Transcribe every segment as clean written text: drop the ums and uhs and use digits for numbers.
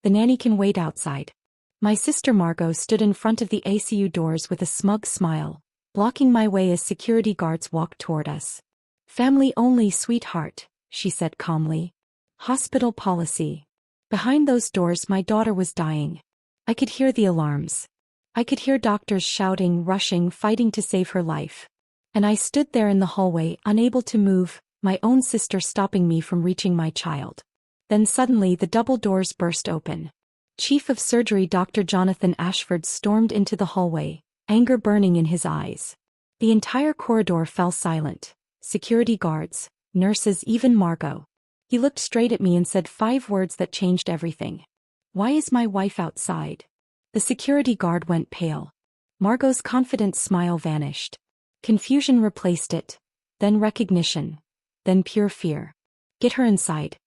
The nanny can wait outside. My sister Margot stood in front of the ICU doors with a smug smile, blocking my way as security guards walked toward us. Family only, sweetheart, she said calmly. Hospital policy. Behind those doors my daughter was dying. I could hear the alarms. I could hear doctors shouting, rushing, fighting to save her life. And I stood there in the hallway, unable to move, my own sister stopping me from reaching my child. Then suddenly the double doors burst open. Chief of Surgery Dr. Jonathan Ashford stormed into the hallway, anger burning in his eyes. The entire corridor fell silent. Security guards, nurses, even Margot. He looked straight at me and said 5 words that changed everything. "Why is my wife outside?" The security guard went pale. Margot's confident smile vanished. Confusion replaced it, then recognition, then pure fear. "Get her inside.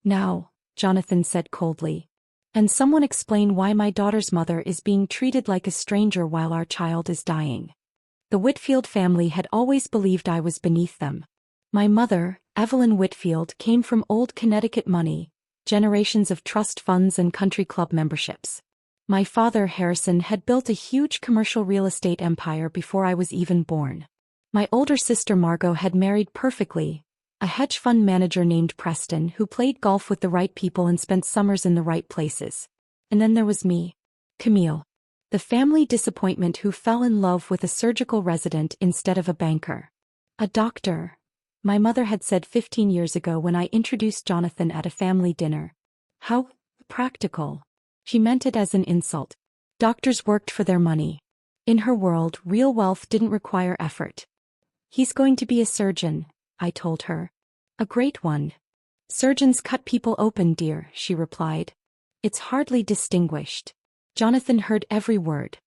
Now," Jonathan said coldly. "And someone explain why my daughter's mother is being treated like a stranger while our child is dying." The Whitfield family had always believed I was beneath them. My mother, Evelyn Whitfield, came from old Connecticut money, generations of trust funds and country club memberships. My father, Harrison, had built a huge commercial real estate empire before I was even born. My older sister Margot had married perfectly, a hedge fund manager named Preston who played golf with the right people and spent summers in the right places. And then there was me, Camille, the family disappointment who fell in love with a surgical resident instead of a banker. A doctor, my mother had said 15 years ago when I introduced Jonathan at a family dinner. How practical. She meant it as an insult. Doctors worked for their money. In her world, real wealth didn't require effort. "He's going to be a surgeon," I told her. "A great one." "Surgeons cut people open, dear," she replied. "It's hardly distinguished." Jonathan heard every word.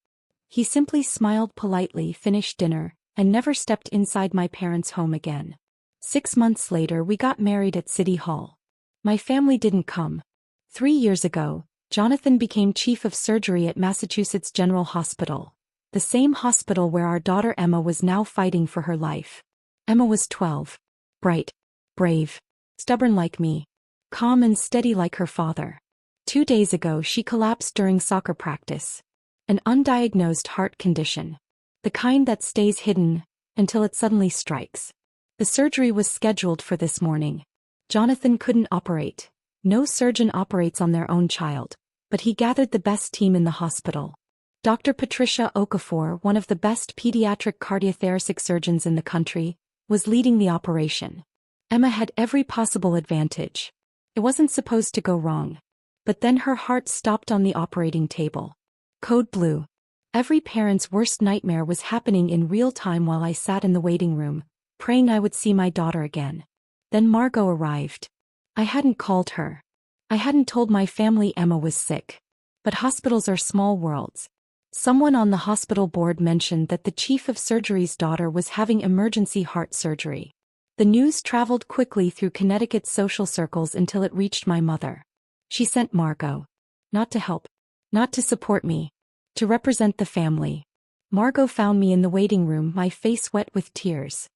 He simply smiled politely, finished dinner, and never stepped inside my parents' home again. 6 months later we got married at City Hall. My family didn't come. 3 years ago, Jonathan became chief of surgery at Massachusetts General Hospital, the same hospital where our daughter Emma was now fighting for her life. Emma was 12. Bright, brave, stubborn like me, calm and steady like her father. 2 days ago she collapsed during soccer practice. An undiagnosed heart condition. The kind that stays hidden until it suddenly strikes. The surgery was scheduled for this morning. Jonathan couldn't operate. No surgeon operates on their own child, but he gathered the best team in the hospital. Dr. Patricia Okafor, one of the best pediatric cardiothoracic surgeons in the country, was leading the operation. Emma had every possible advantage. It wasn't supposed to go wrong. But then her heart stopped on the operating table. Code blue. Every parent's worst nightmare was happening in real time while I sat in the waiting room, praying I would see my daughter again. Then Margot arrived. I hadn't called her. I hadn't told my family Emma was sick. But hospitals are small worlds. Someone on the hospital board mentioned that the chief of surgery's daughter was having emergency heart surgery. The news traveled quickly through Connecticut's social circles until it reached my mother. She sent Margot. Not to help. Not to support me. To represent the family. Margot found me in the waiting room, my face wet with tears.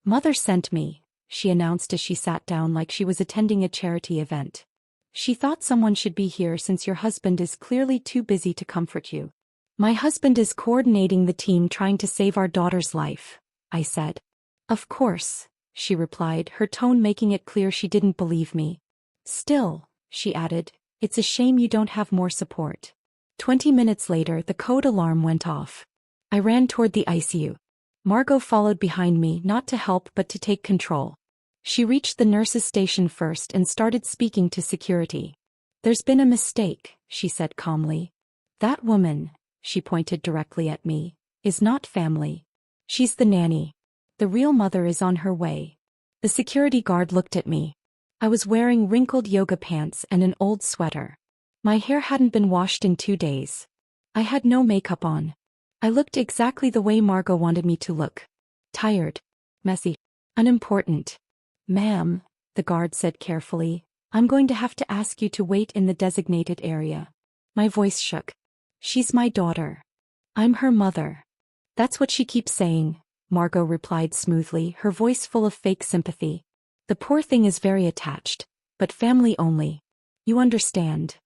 "Mother sent me," she announced as she sat down like she was attending a charity event. "She thought someone should be here since your husband is clearly too busy to comfort you." "My husband is coordinating the team trying to save our daughter's life," I said. "Of course," she replied, her tone making it clear she didn't believe me. "Still," she added, "it's a shame you don't have more support." 20 minutes later the code alarm went off. I ran toward the ICU. Margot followed behind me, not to help but to take control. She reached the nurses' station first and started speaking to security. "There's been a mistake," she said calmly. "That woman," she pointed directly at me, "is not family. She's the nanny. The real mother is on her way." The security guard looked at me. I was wearing wrinkled yoga pants and an old sweater. My hair hadn't been washed in 2 days. I had no makeup on. I looked exactly the way Margot wanted me to look. Tired. Messy. Unimportant. "Ma'am," the guard said carefully, "I'm going to have to ask you to wait in the designated area." My voice shook. "She's my daughter. I'm her mother." "That's what she keeps saying," Margot replied smoothly, her voice full of fake sympathy. "The poor thing is very attached. But family only. You understand."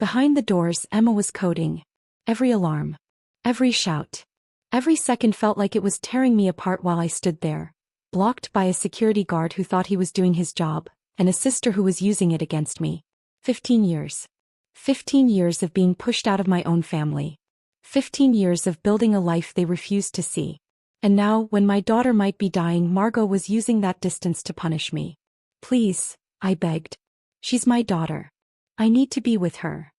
Behind the doors, Emma was coding. Every alarm. Every shout. Every second felt like it was tearing me apart while I stood there, blocked by a security guard who thought he was doing his job, and a sister who was using it against me. 15 years. 15 years of being pushed out of my own family. 15 years of building a life they refused to see. And now, when my daughter might be dying, Margot was using that distance to punish me. Please, I begged. She's my daughter. I need to be with her.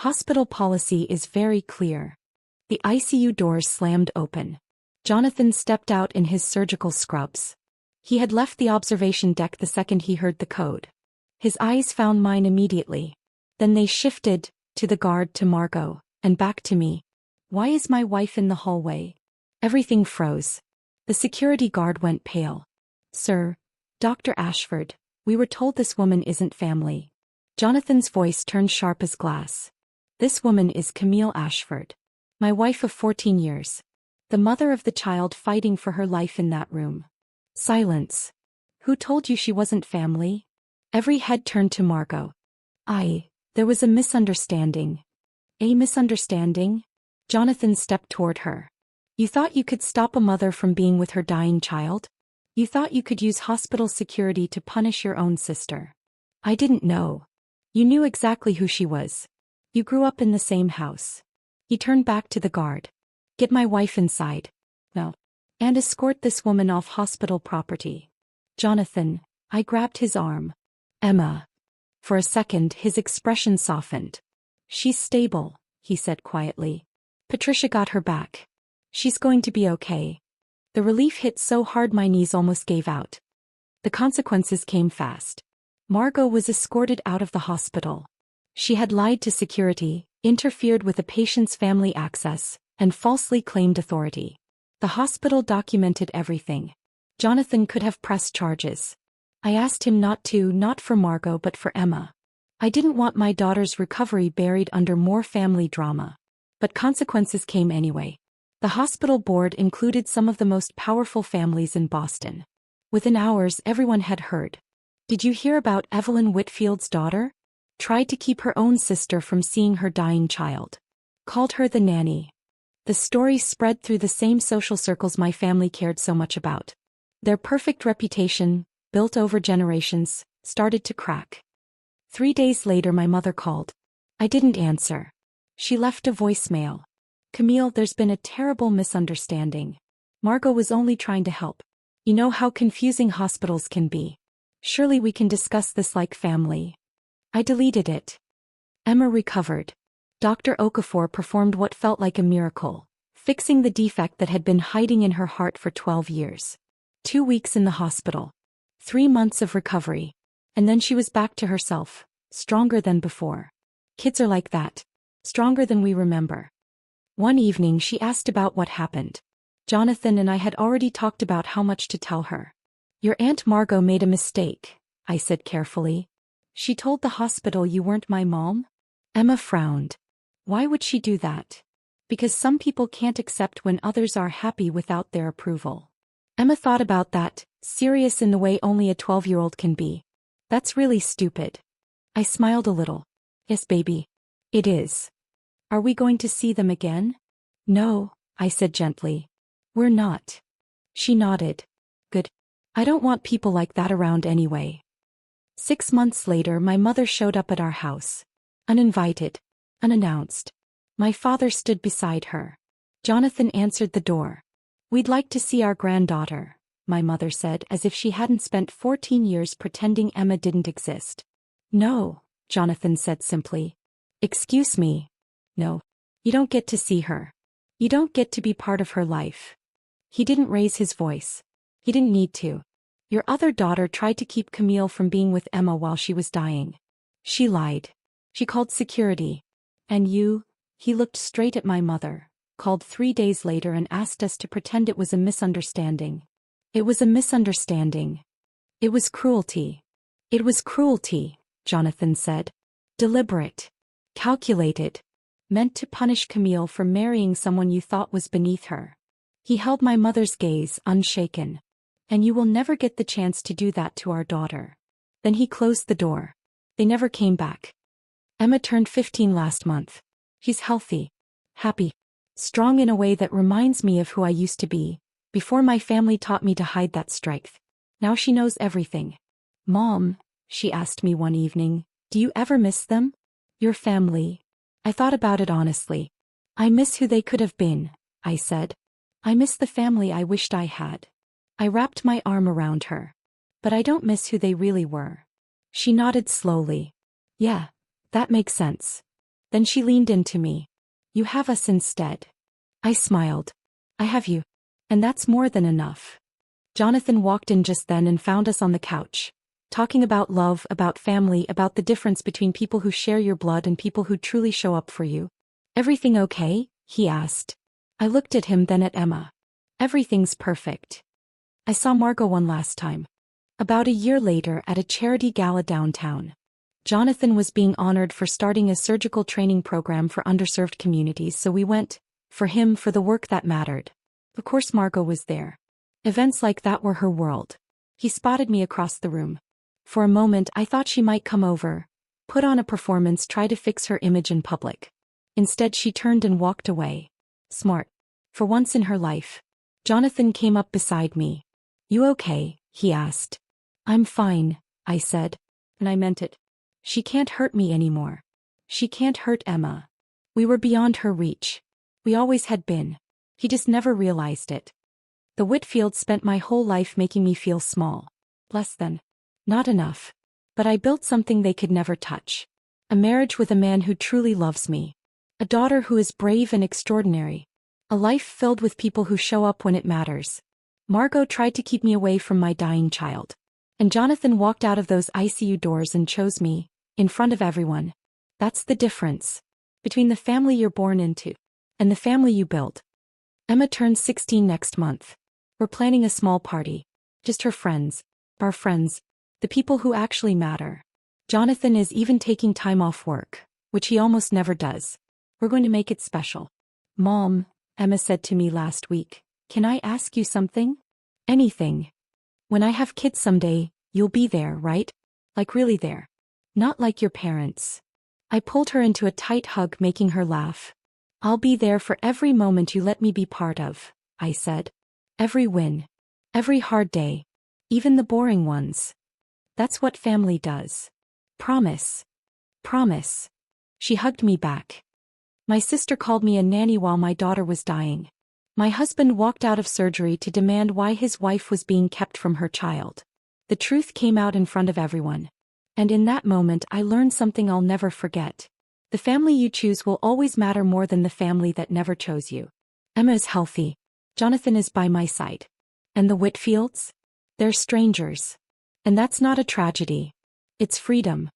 Hospital policy is very clear. The ICU doors slammed open. Jonathan stepped out in his surgical scrubs. He had left the observation deck the second he heard the code. His eyes found mine immediately. Then they shifted, to the guard, to Margot, and back to me. Why is my wife in the hallway? Everything froze. The security guard went pale. Sir, Dr. Ashford, we were told this woman isn't family. Jonathan's voice turned sharp as glass. This woman is Camille Ashford. My wife of 14 years. The mother of the child fighting for her life in that room. Silence. Who told you she wasn't family? Every head turned to Margot. There was a misunderstanding. A misunderstanding? Jonathan stepped toward her. You thought you could stop a mother from being with her dying child? You thought you could use hospital security to punish your own sister. I didn't know. You knew exactly who she was. You grew up in the same house. He turned back to the guard. Get my wife inside. No. And escort this woman off hospital property. Jonathan, I grabbed his arm. Emma. For a second, his expression softened. She's stable, he said quietly. Patricia got her back. She's going to be okay. The relief hit so hard my knees almost gave out. The consequences came fast. Margot was escorted out of the hospital. She had lied to security, interfered with a patient's family access, and falsely claimed authority. The hospital documented everything. Jonathan could have pressed charges. I asked him not to, not for Margot but for Emma. I didn't want my daughter's recovery buried under more family drama. But consequences came anyway. The hospital board included some of the most powerful families in Boston. Within hours, everyone had heard. Did you hear about Evelyn Whitfield's daughter? Tried to keep her own sister from seeing her dying child. Called her the nanny. The story spread through the same social circles my family cared so much about. Their perfect reputation, built over generations, started to crack. 3 days later my mother called. I didn't answer. She left a voicemail. Camille, there's been a terrible misunderstanding. Margot was only trying to help. You know how confusing hospitals can be. Surely we can discuss this like family. I deleted it. Emma recovered. Dr. Okafor performed what felt like a miracle, fixing the defect that had been hiding in her heart for 12 years. 2 weeks in the hospital. 3 months of recovery. And then she was back to herself, stronger than before. Kids are like that. Stronger than we remember. One evening she asked about what happened. Jonathan and I had already talked about how much to tell her. Your Aunt Margot made a mistake, I said carefully. She told the hospital you weren't my mom? Emma frowned. Why would she do that? Because some people can't accept when others are happy without their approval. Emma thought about that, serious in the way only a 12-year-old can be. That's really stupid. I smiled a little. Yes, baby. It is. Are we going to see them again? No, I said gently. We're not. She nodded. Good. I don't want people like that around anyway. 6 months later my mother showed up at our house. Uninvited. Unannounced. My father stood beside her. Jonathan answered the door. We'd like to see our granddaughter, my mother said as if she hadn't spent 14 years pretending Emma didn't exist. No, Jonathan said simply. Excuse me. No. You don't get to see her. You don't get to be part of her life. He didn't raise his voice. He didn't need to. Your other daughter tried to keep Camille from being with Emma while she was dying. She lied. She called security. And you, he looked straight at my mother, called 3 days later and asked us to pretend it was a misunderstanding. It was a misunderstanding. It was cruelty. It was cruelty, Jonathan said. Deliberate. Calculated. Meant to punish Camille for marrying someone you thought was beneath her. He held my mother's gaze, unshaken. And you will never get the chance to do that to our daughter. Then he closed the door. They never came back. Emma turned 15 last month. She's healthy, happy, strong in a way that reminds me of who I used to be, before my family taught me to hide that strength. Now she knows everything. Mom, she asked me one evening, do you ever miss them? Your family? I thought about it honestly. I miss who they could have been, I said. I miss the family I wished I had. I wrapped my arm around her. But I don't miss who they really were. She nodded slowly. Yeah, that makes sense. Then she leaned into me. You have us instead. I smiled. I have you. And that's more than enough. Jonathan walked in just then and found us on the couch, talking about love, about family, about the difference between people who share your blood and people who truly show up for you. Everything okay? He asked. I looked at him, then at Emma. Everything's perfect. I saw Margot one last time. About a year later at a charity gala downtown. Jonathan was being honored for starting a surgical training program for underserved communities, so we went, for him, for the work that mattered. Of course Margot was there. Events like that were her world. He spotted me across the room. For a moment I thought she might come over, put on a performance, try to fix her image in public. Instead she turned and walked away. Smart. For once in her life. Jonathan came up beside me. You okay? He asked. I'm fine, I said. And I meant it. She can't hurt me anymore. She can't hurt Emma. We were beyond her reach. We always had been. He just never realized it. The Whitfields spent my whole life making me feel small. Less than. Not enough. But I built something they could never touch. A marriage with a man who truly loves me. A daughter who is brave and extraordinary. A life filled with people who show up when it matters. Margot tried to keep me away from my dying child. And Jonathan walked out of those ICU doors and chose me, in front of everyone. That's the difference. Between the family you're born into and the family you build. Emma turns 16 next month. We're planning a small party. Just her friends. Our friends. The people who actually matter. Jonathan is even taking time off work, which he almost never does. We're going to make it special. Mom, Emma said to me last week, can I ask you something? Anything. When I have kids someday, you'll be there, right? Like really there. Not like your parents. I pulled her into a tight hug, making her laugh. I'll be there for every moment you let me be part of, I said. Every win. Every hard day. Even the boring ones. That's what family does. Promise. Promise. She hugged me back. My sister called me a nanny while my daughter was dying. My husband walked out of surgery to demand why his wife was being kept from her child. The truth came out in front of everyone. And in that moment I learned something I'll never forget. The family you choose will always matter more than the family that never chose you. Emma is healthy. Jonathan is by my side. And the Whitfields? They're strangers. And that's not a tragedy. It's freedom.